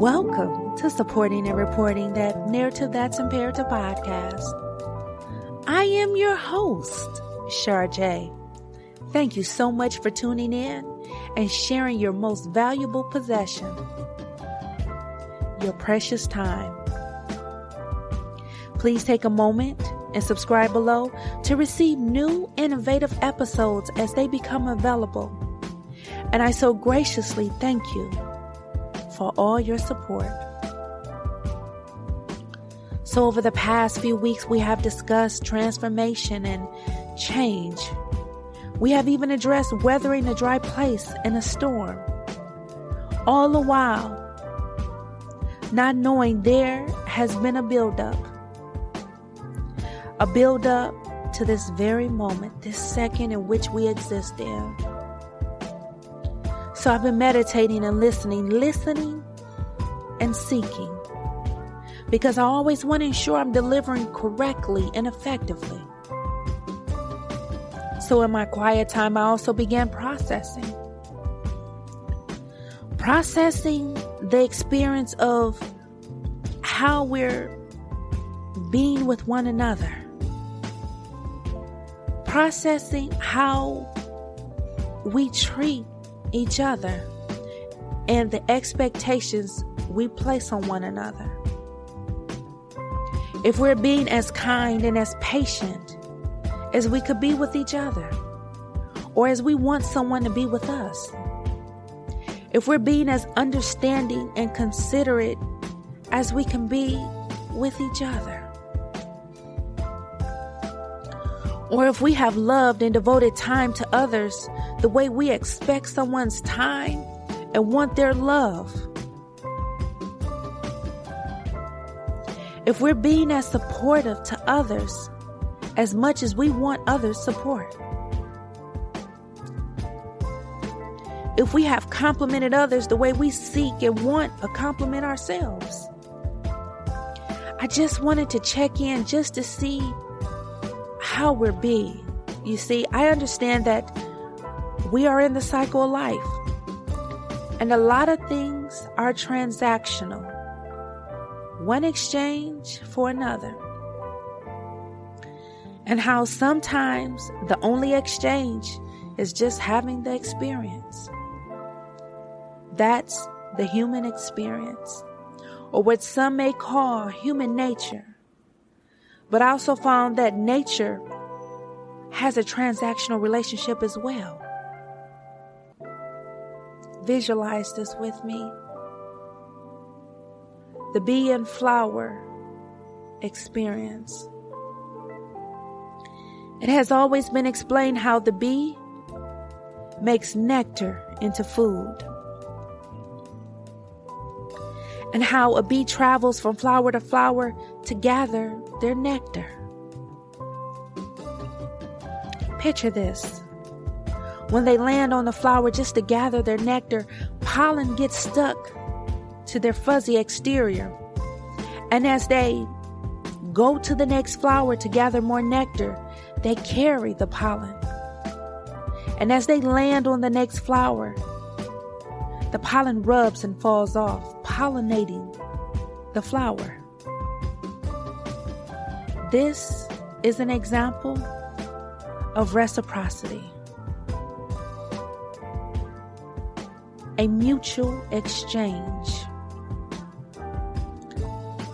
Welcome to Supporting and Reporting That Narrative That's Imperative podcast. I am your host, Char. Thank you so much for tuning in and sharing your most valuable possession, your precious time. Please take a moment and subscribe below to receive new innovative episodes as they become available. And I so graciously thank you for all your support. So over the past few weeks, we have discussed transformation and change. We have even addressed weathering a dry place in a storm. All the while, not knowing there has been a buildup to this very moment, this second in which we exist in. So I've been meditating and listening and seeking, because I always want to ensure I'm delivering correctly and effectively. So in my quiet time, I also began processing the experience of how we're being with one another, processing how we treat each other and the expectations we place on one another. If we're being as kind and as patient as we could be with each other, or as we want someone to be with us. If we're being as understanding and considerate as we can be with each other. Or if we have loved and devoted time to others the way we expect someone's time and want their love. If we're being as supportive to others as much as we want others' support. If we have complimented others the way we seek and want a compliment ourselves. I just wanted to check in just to see how we're being. You see, I understand that we are in the cycle of life, and a lot of things are transactional. One exchange for another. And how sometimes the only exchange is just having the experience. That's the human experience, or what some may call human nature. But I also found that nature has a transactional relationship as well. Visualize this with me. The bee and flower experience. It has always been explained how the bee makes nectar into food, and how a bee travels from flower to flower to gather their nectar. Picture this. When they land on the flower just to gather their nectar, pollen gets stuck to their fuzzy exterior. And as they go to the next flower to gather more nectar, they carry the pollen. And as they land on the next flower, the pollen rubs and falls off, pollinating the flower. This is an example of reciprocity. A mutual exchange.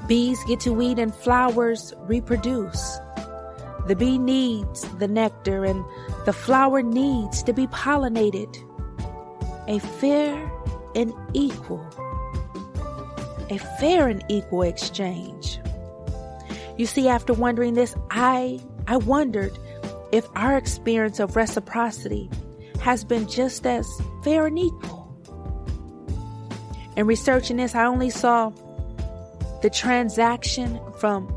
Bees get to eat and flowers reproduce. The bee needs the nectar and the flower needs to be pollinated. A fair and equal exchange. You see, after wondering this, I wondered if our experience of reciprocity has been just as fair and equal. In researching this, I only saw the transaction from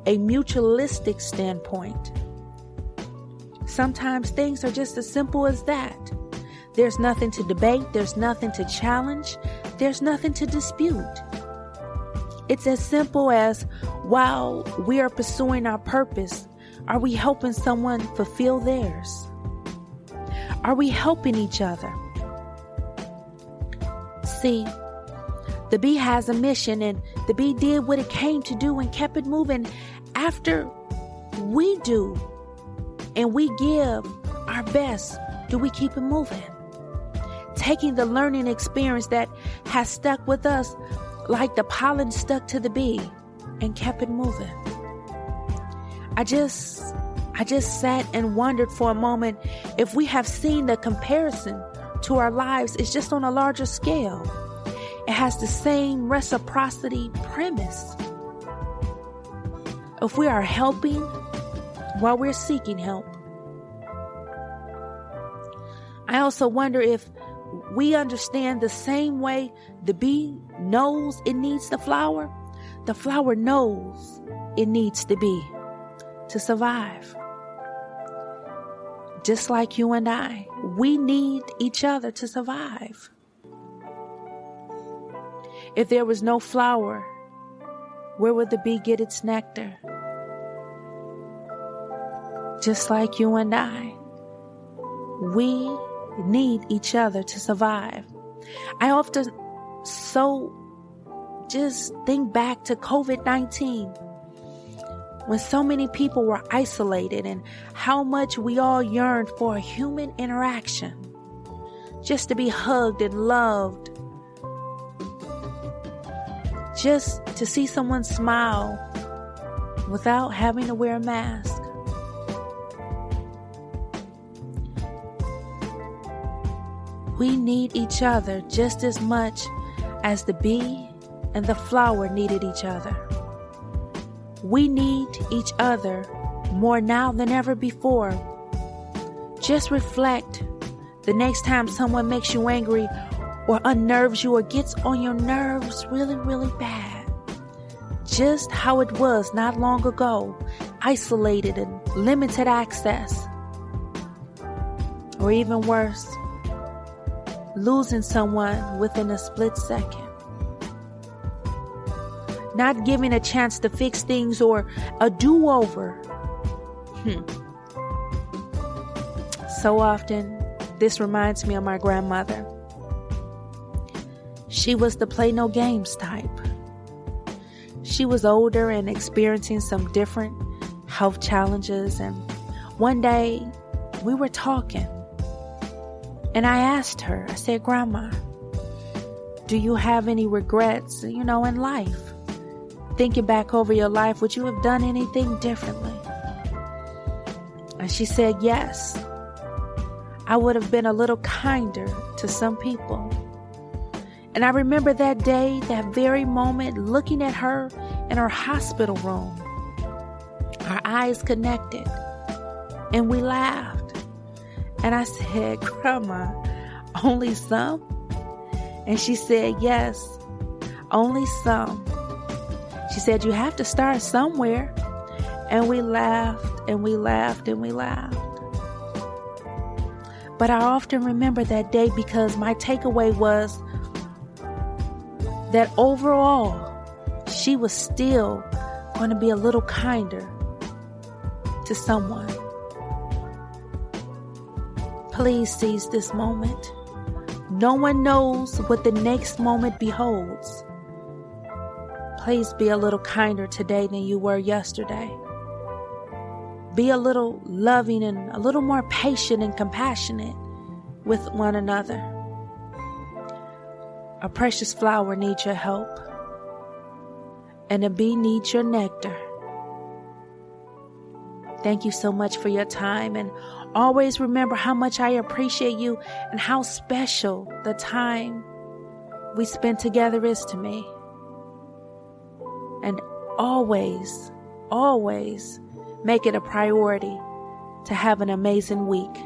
a mutualistic standpoint. Sometimes things are just as simple as that. There's nothing to debate. There's nothing to challenge. There's nothing to dispute. It's as simple as, while we are pursuing our purpose, are we helping someone fulfill theirs? Are we helping each other? See, The bee has a mission, and the bee did what it came to do and kept it moving. After we do and we give our best, do we keep it moving? Taking the learning experience that has stuck with us like the pollen stuck to the bee and kept it moving. I just sat and wondered for a moment if we have seen the comparison to our lives is just on a larger scale. It has the same reciprocity premise. If we are helping while we're seeking help. I also wonder if we understand the same way the bee knows it needs the flower knows it needs the bee to survive. Just like you and I, we need each other to survive. If there was no flower, where would the bee get its nectar? Just like you and I, we need each other to survive. I often just think back to COVID-19, when so many people were isolated and how much we all yearned for a human interaction, just to be hugged and loved, just to see someone smile without having to wear a mask. We need each other just as much as the bee and the flower needed each other. We need each other more now than ever before. Just reflect the next time someone makes you angry or unnerves you or gets on your nerves really, really bad. Just how it was not long ago, isolated and limited access. Or even worse, losing someone within a split second. Not giving a chance to fix things or a do-over. So often, this reminds me of my grandmother. She was the play no games type. She was older and experiencing some different health challenges, and one day we were talking and I asked her, I said, "Grandma, do you have any regrets, in life? Thinking back over your life, would you have done anything differently?" And she said, "Yes. I would have been a little kinder to some people." And I remember that day, that very moment, looking at her in her hospital room. Our eyes connected and we laughed. And I said, "Grandma, only some?" And she said, "Yes, only some." She said, "You have to start somewhere." And we laughed and we laughed and we laughed. But I often remember that day because my takeaway was that overall, she was still going to be a little kinder to someone. Please seize this moment. No one knows what the next moment beholds. Please be a little kinder today than you were yesterday. Be a little loving and a little more patient and compassionate with one another. A precious flower needs your help, and a bee needs your nectar. Thank you so much for your time, and always remember how much I appreciate you and how special the time we spent together is to me. And always, always make it a priority to have an amazing week.